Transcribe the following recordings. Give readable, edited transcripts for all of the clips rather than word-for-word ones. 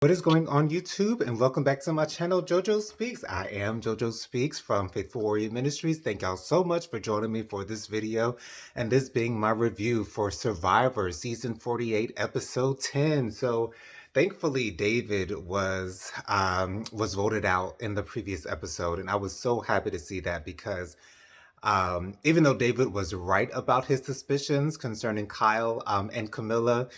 What is going on YouTube, and welcome back to my channel JoJo Speaks. I am JoJo Speaks from Faithful Warrior Ministries. Thank y'all so much for joining me for this video, and this being my review for Survivor Season 48 Episode 10. So thankfully David was voted out in the previous episode, and I was so happy to see that because even though David was right about his suspicions concerning Kyle and Camilla,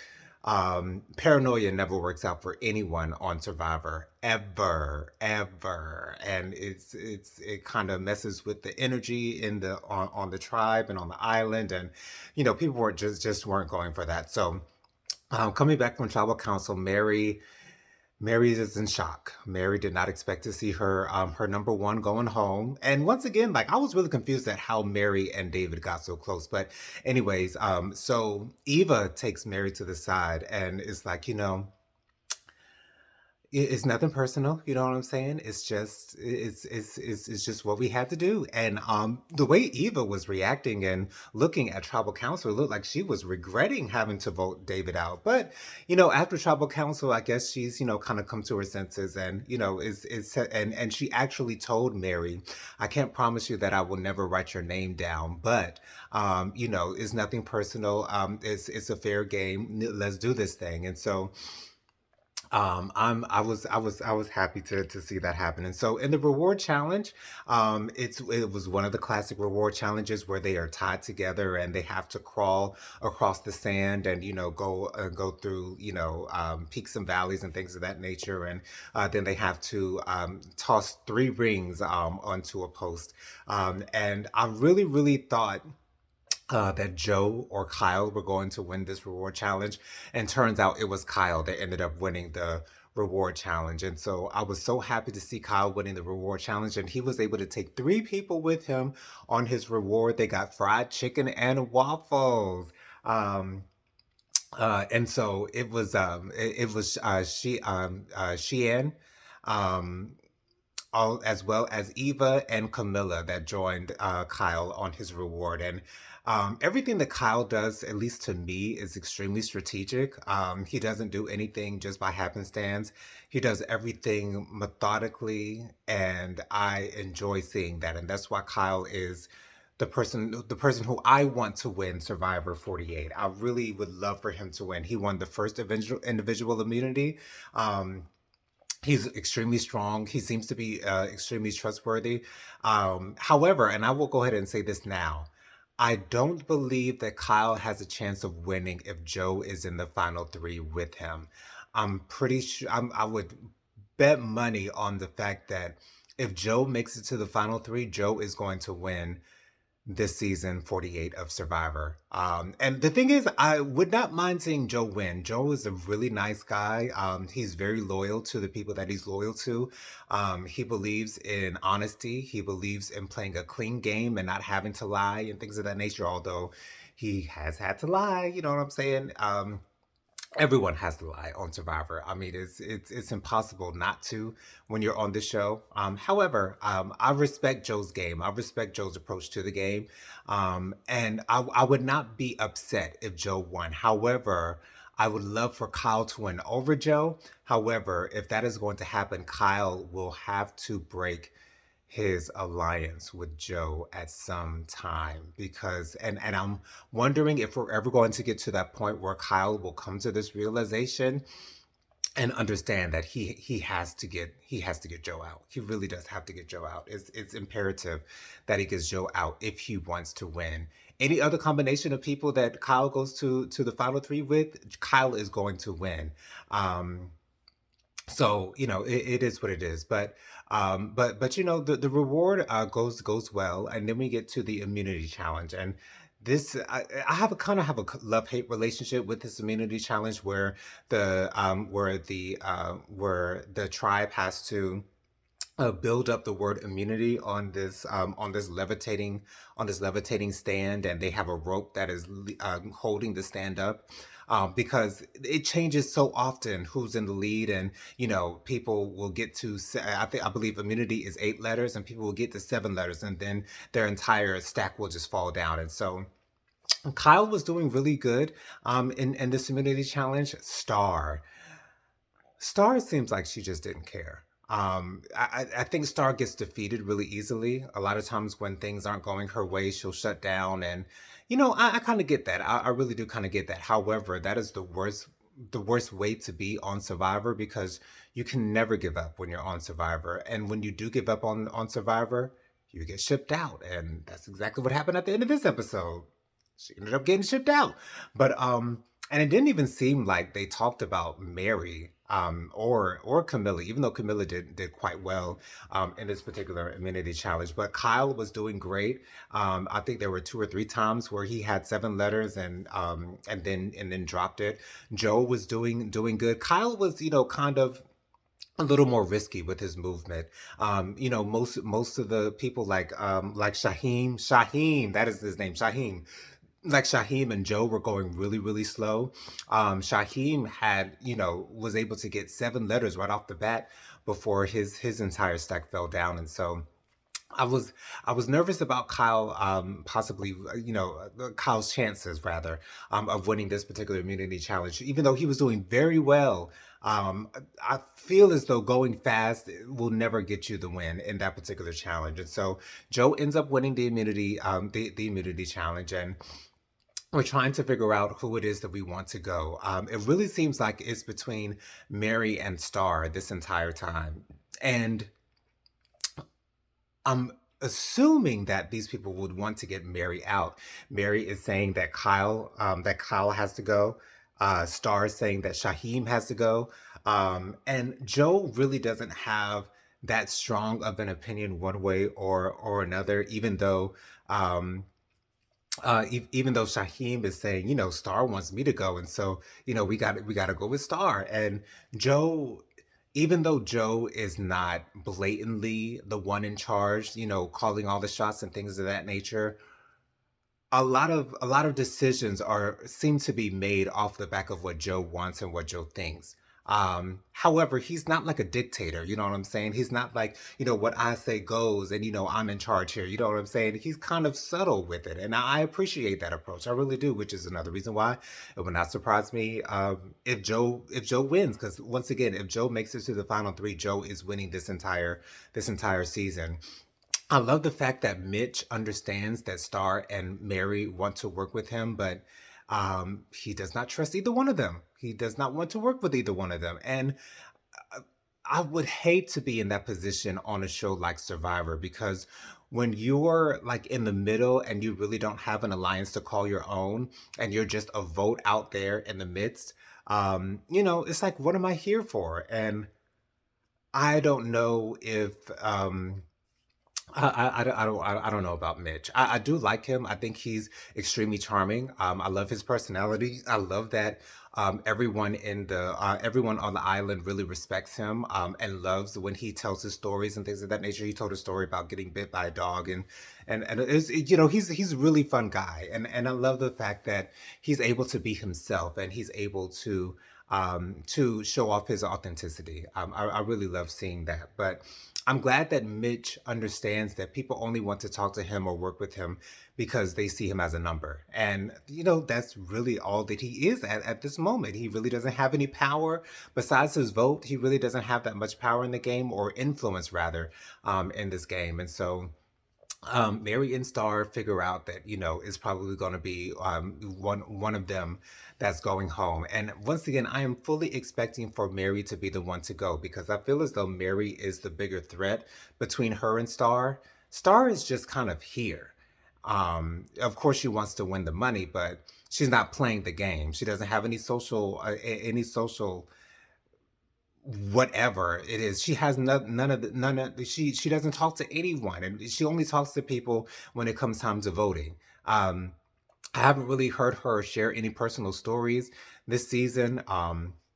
paranoia never works out for anyone on Survivor, ever, and it kind of messes with the energy in the on the tribe and on the island, and people weren't just weren't going for that. So coming back from tribal council, Mary is in shock. Mary did not expect to see her number one going home. And once again, like I was really confused at how Mary and David got so close. But anyways, so Eva takes Mary to the side and is like, it's nothing personal, you know what I'm saying? It's just what we had to do. And the way Eva was reacting and looking at tribal council, it looked like she was regretting having to vote David out. But after tribal council, I guess she's kind of come to her senses, and and she actually told Mary, I can't promise you that I will never write your name down, but it's nothing personal. It's a fair game. Let's do this thing. And so I was happy to see that happen. And so in the reward challenge, it was one of the classic reward challenges where they are tied together and they have to crawl across the sand and go through peaks and valleys and things of that nature. And then they have to toss three rings onto a post. And I really thought that Joe or Kyle were going to win this reward challenge. And turns out it was Kyle that ended up winning the reward challenge. And so I was so happy to see Kyle winning the reward challenge. And he was able to take three people with him on his reward. They got fried chicken and waffles. And so Sheehan, um, all as well as Eva and Camilla that joined Kyle on his reward. And everything that Kyle does, at least to me, is extremely strategic. He doesn't do anything just by happenstance. He does everything methodically, and I enjoy seeing that. And that's why Kyle is the person who I want to win Survivor 48. I really would love for him to win. He won the first individual immunity. He's extremely strong. He seems to be extremely trustworthy. However, and I will go ahead and say this now, I don't believe that Kyle has a chance of winning if Joe is in the final three with him. I'm pretty sure I would bet money on the fact that if Joe makes it to the final three, Joe is going to win this season 48 of Survivor. And the thing is, I would not mind seeing Joe win. Joe is a really nice guy. He's very loyal to the people that he's loyal to. He believes in honesty. He believes in playing a clean game and not having to lie and things of that nature, although he has had to lie, you know what I'm saying? Everyone has to lie on Survivor. I mean, it's impossible not to when you're on the show. However, I respect Joe's game. I respect Joe's approach to the game, and I would not be upset if Joe won. However, I would love for Kyle to win over Joe. However, if that is going to happen, Kyle will have to break his alliance with Joe at some time because and I'm wondering if we're ever going to get to that point where Kyle will come to this realization and understand that he has to get Joe out. He really does have to get Joe out. It's imperative that he gets Joe out if he wants to win. Any other combination of people that Kyle goes to the final three with, Kyle is going to win. So it is what it is, but the reward goes well, and then we get to the immunity challenge. And this I have a kind of have a love-hate relationship with this immunity challenge where the tribe has to build up the word immunity on this levitating stand, and they have a rope that is holding the stand up, because it changes so often who's in the lead. And people will get to I believe immunity is 8 letters, and people will get to 7 letters, and then their entire stack will just fall down. And so Kyle was doing really good in this immunity challenge. Star seems like she just didn't care. I think Star gets defeated really easily. A lot of times when things aren't going her way, she'll shut down, and I kind of get that. I really do kind of get that. However, that is the worst way to be on Survivor because you can never give up when you're on Survivor, and when you do give up on Survivor, you get shipped out, and that's exactly what happened at the end of this episode. She ended up getting shipped out, but and it didn't even seem like they talked about Mary or Camilla, even though Camilla did quite well in this particular immunity challenge. But Kyle was doing great. I think there were two or three times where he had seven letters and then dropped it. Joe was doing good. Kyle was kind of a little more risky with his movement. Most of the people like Shaheem, that is his name, Shaheem, like Shaheem and Joe were going really, really slow. Shaheem was able to get seven letters right off the bat before his entire stack fell down. And so I was I was nervous about Kyle, possibly, Kyle's chances rather, of winning this particular immunity challenge, even though he was doing very well. I feel as though going fast will never get you the win in that particular challenge, and so Joe ends up winning the immunity challenge, and we're trying to figure out who it is that we want to go. It really seems like it's between Mary and Star this entire time, and I'm assuming that these people would want to get Mary out. Mary is saying that Kyle has to go. Star is saying that Shaheem has to go. And Joe really doesn't have that strong of an opinion one way or another, even though Shaheem is saying, Star wants me to go, and so we got to go with Star. And Joe, even though Joe is not blatantly the one in charge, calling all the shots and things of that nature, a lot of decisions are seem to be made off the back of what Joe wants and what Joe thinks. However, he's not like a dictator, you know what I'm saying? He's not like, what I say goes and I'm in charge here. You know what I'm saying? He's kind of subtle with it. And I appreciate that approach. I really do, which is another reason why it would not surprise me if Joe wins. Because once again, if Joe makes it to the final three, Joe is winning this entire season. I love the fact that Mitch understands that Star and Mary want to work with him, but he does not trust either one of them. He does not want to work with either one of them. And I would hate to be in that position on a show like Survivor because when you're like in the middle and you really don't have an alliance to call your own and you're just a vote out there in the midst, it's like, what am I here for? And I don't know if I don't know about Mitch. I do like him. I think he's extremely charming. I love his personality. I love that everyone on the island really respects him and loves when he tells his stories and things of that nature. He told a story about getting bit by a dog, and he's a really fun guy, and I love the fact that he's able to be himself and he's able to show off his authenticity. I really love seeing that, but I'm glad that Mitch understands that people only want to talk to him or work with him because they see him as a number. And, that's really all that he is at this moment. He really doesn't have any power besides his vote. He really doesn't have that much power in the game or influence, rather, in this game. And so Mary and Star figure out that it's probably going to be one of them that's going home. And once again, I am fully expecting for Mary to be the one to go because I feel as though Mary is the bigger threat between her and Star. Star is just kind of here. Of course, she wants to win the money, but she's not playing the game. She doesn't have any social whatever it is. She has none of she doesn't talk to anyone, and she only talks to people when it comes time to voting. I haven't really heard her share any personal stories this season.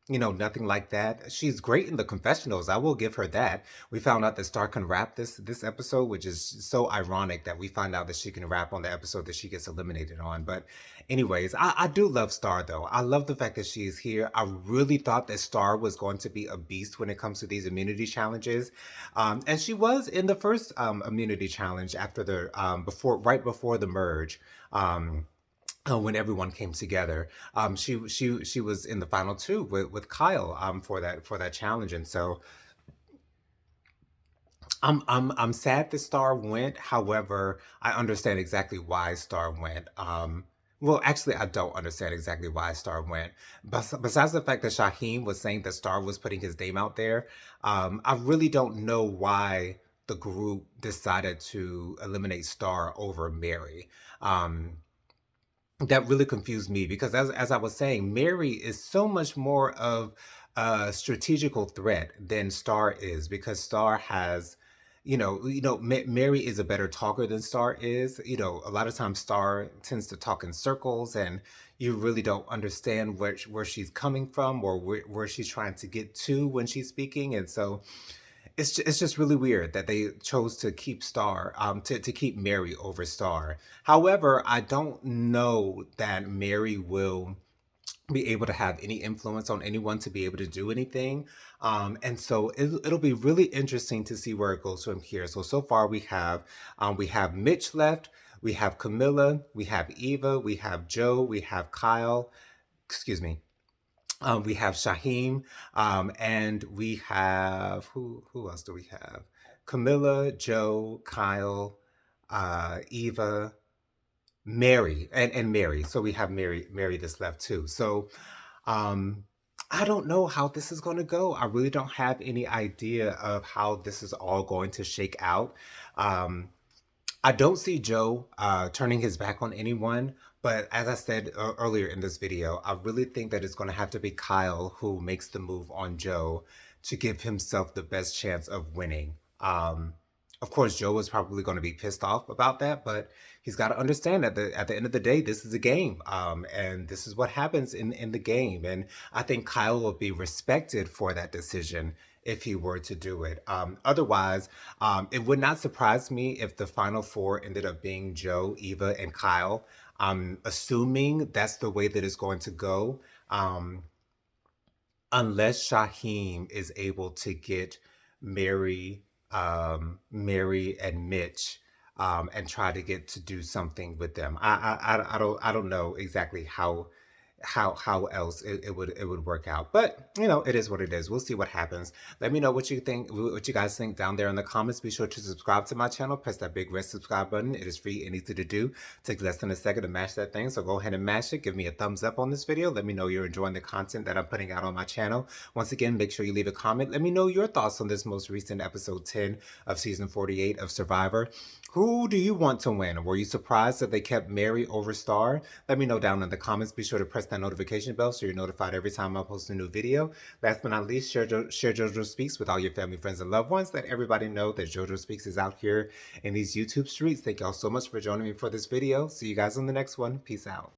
Nothing like that. She's great in the confessionals. I will give her that. We found out that Star can rap this episode, which is so ironic that we find out that she can rap on the episode that she gets eliminated on. But anyways, I do love Star though. I love the fact that she is here. I really thought that Star was going to be a beast when it comes to these immunity challenges. And she was in the first immunity challenge after the right before the merge. Um when everyone came together. She was in the final two with Kyle for that challenge, and so I'm sad that Star went. However, I understand exactly why Star went. Well, actually, I don't understand exactly why Star went. Besides the fact that Shaheem was saying that Star was putting his name out there, I really don't know why the group decided to eliminate Star over Mary. Um, that really confused me because as I was saying, Mary is so much more of a strategical threat than Star is because Star has, Mary is a better talker than Star is. You know, a lot of times Star tends to talk in circles, and you really don't understand where she's coming from or where she's trying to get to when she's speaking, and so it's just really weird that they chose to keep Star, to keep Mary over Star. However, I don't know that Mary will be able to have any influence on anyone to be able to do anything. And so it'll be really interesting to see where it goes from here. So far we have Mitch left, we have Camilla, we have Eva, we have Joe, we have Kyle. Excuse me. We have Shaheem, and we have who else do we have? Camilla, Joe, Kyle, Eva, Mary, and Mary. So we have Mary that's left too. So um, I don't know how this is going to go. I really don't have any idea of how this is all going to shake out. Um, I don't see Joe turning his back on anyone, but as I said earlier in this video, I really think that it's going to have to be Kyle who makes the move on Joe to give himself the best chance of winning. Of course, Joe is probably going to be pissed off about that, but he's got to understand that at the end of the day, this is a game, and this is what happens in the game. And I think Kyle will be respected for that decision if he were to do it. Otherwise, it would not surprise me if the final four ended up being Joe, Eva, and Kyle. Assuming that's the way that it's going to go. Um, unless Shaheem is able to get Mary, Mary and Mitch, and try to get to do something with them. I don't know exactly how else it would work out, but you know, it is what it is. We'll see what happens. Let me know what you think, what you guys think down there in the comments. Be sure to subscribe to my channel. Press that big red subscribe button. It is free and easy to do. Takes less than a second to mash that thing, so go ahead and mash it. Give me a thumbs up on this video. Let me know you're enjoying the content that I'm putting out on my channel. Once again, make sure you leave a comment. Let me know your thoughts on this most recent episode 10 of season 48 of Survivor. Who do you want to win? Were you surprised that they kept Mary over Star? Let me know down in the comments. Be sure to press that notification bell so you're notified every time I post a new video. Last but not least, share JoJo Speaks with all your family, friends, and loved ones. Let everybody know that JoJo Speaks is out here in these YouTube streets. Thank y'all so much for joining me for this video. See you guys on the next one. Peace out.